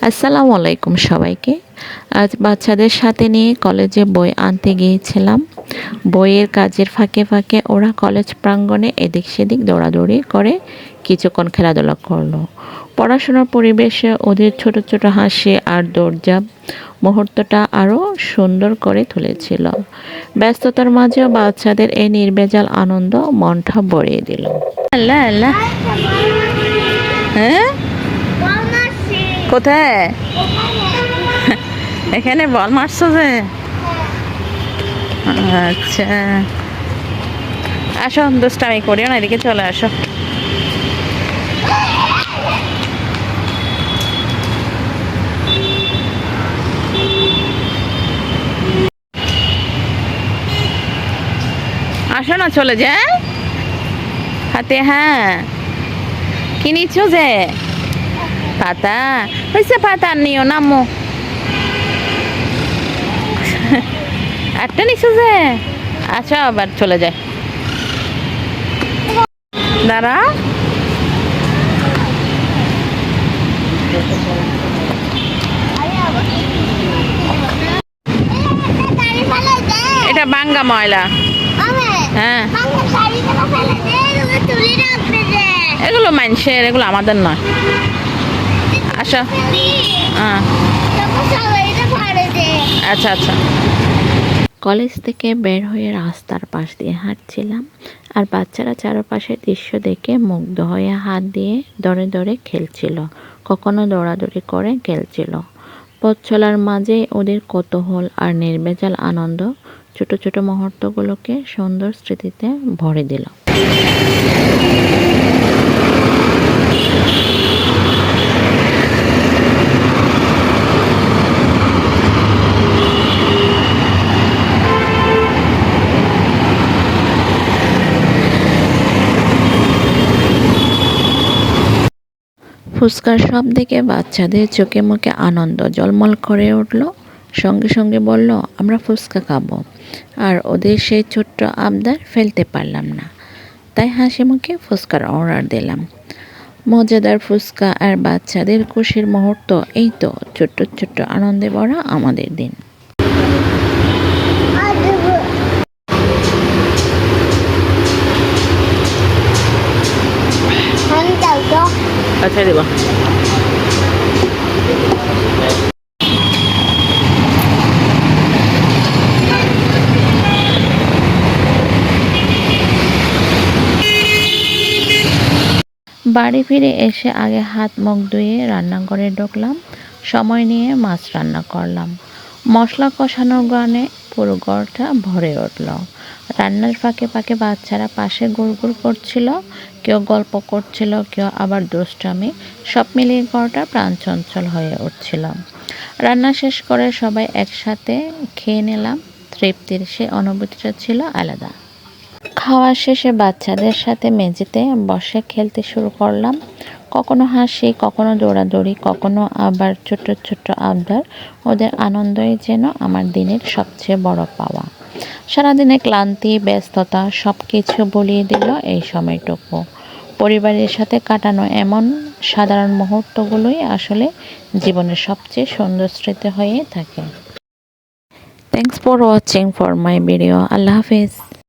আসসালামু আলাইকুম সবাইকে। আজ বাচ্চাদের সাথে নিয়ে কলেজে বই আনতে গিয়েছিলাম। বইয়ের কাজের ফাঁকে ফাঁকে ওরা কলেজ প্রাঙ্গণে এদিক সেদিক দৌড়াদৌড়ি করে কিছুক্ষণ খেলাধুলা করলো। পড়াশোনার পরিবেশে ওদের ছোট ছোট হাসি আর দৌড়ঝাঁপ মুহূর্তটা আরও সুন্দর করে তুলেছিল। ব্যস্ততার মাঝেও বাচ্চাদের এই নির্ভেজাল আনন্দ মনটা ভরিয়ে দিল। আল্লাহ আল্লাহ, হ্যাঁ কোথায়? এখানে বল মারছো যে? আচ্ছা, আসো, দুষ্টামি করিও না, এদিকে চলে আসো। আসো না, চলে যায় হাতে। হ্যাঁ, কি নিচ্ছ যে? পাতা হয়েছে, পাতা নিও, নামো। একটা নিচ্ছ যে? আচ্ছা, আবার চলে যায়, দাঁড়া। এটা বাঙ্গা ময়লা। হ্যাঁ, এগুলো মানুষের, এগুলো আমাদের নয়। আচ্ছা, হ্যাঁ, আচ্ছা আচ্ছা। কলেজ থেকে বের হয়ে রাস্তার পাশ দিয়ে হাঁটছিলাম, আর বাচ্চারা চারপাশের দৃশ্য দেখে মুগ্ধ হয়ে হাত দিয়ে দরে দরে খেলছিল, কখনো দৌড়াদৌড়ি করে খেলছিল। পথ চলার মাঝে ওদের কৌতূহল আর নির্ভেজাল আনন্দ ছোট ছোট মুহূর্তগুলোকে সুন্দর স্মৃতিতে ভরে দিল। ফুচকার সব দেখে বাচ্চাদের চোখে মুখে আনন্দ ঝলমল করে উঠল। সঙ্গে সঙ্গে বলল, আমরা ফুচকা খাবো। আর ওদের সেই ছোট্ট আবদার ফেলতে পারলাম না, তাই হাসি মুখে ফুচকার অর্ডার দিলাম। মজাদার ফুচকা আর বাচ্চাদের খুশির মুহূর্ত, এই তো ছোট্ট ছোট্ট আনন্দে ভরা আমাদের দিন। আচ্ছা, দেবা। বাড়ি ফিরে এসে আগে হাত মুখ ধুয়ে রান্নাঘরে ঢুকলাম। সময় নিয়ে মাছ রান্না করলাম। মশলা কষানোর গানে পুরো ঘরটা ভরে উঠল। রান্নার ফাঁকে ফাঁকে বাচ্চারা পাশে গুড়গুড় করছিল, কেউ গল্প করছিল, কেউ আবার দুষ্টামি। সব মিলিয়ে ঘরটা প্রাণচঞ্চল হয়ে উঠছিল। রান্না শেষ করে সবাই একসাথে খেয়ে নিলাম। তৃপ্তির সে অনুভূতিটা ছিল আলাদা। খাওয়া শেষে বাচ্চাদের সাথে মেঝেতে বসে খেলতে শুরু করলাম। কখনো হাসি, কখনো দৌড়াদৌড়ি, কখনো আবার ছোট্ট ছোট্ট আবদার। ওদের আনন্দই যেন আমার দিনের সবচেয়ে বড় পাওয়া। সারাদিনের ক্লান্তি, ব্যস্ততা সব কিছু ভুলিয়ে দিল এই সময়টুকু। পরিবারের সাথে কাটানো এমন সাধারণ মুহূর্তগুলোই আসলে জীবনের সবচেয়ে সুন্দর স্মৃতি হয়ে থাকে। Thanks for watching for my video. আল্লাহ হাফেজ।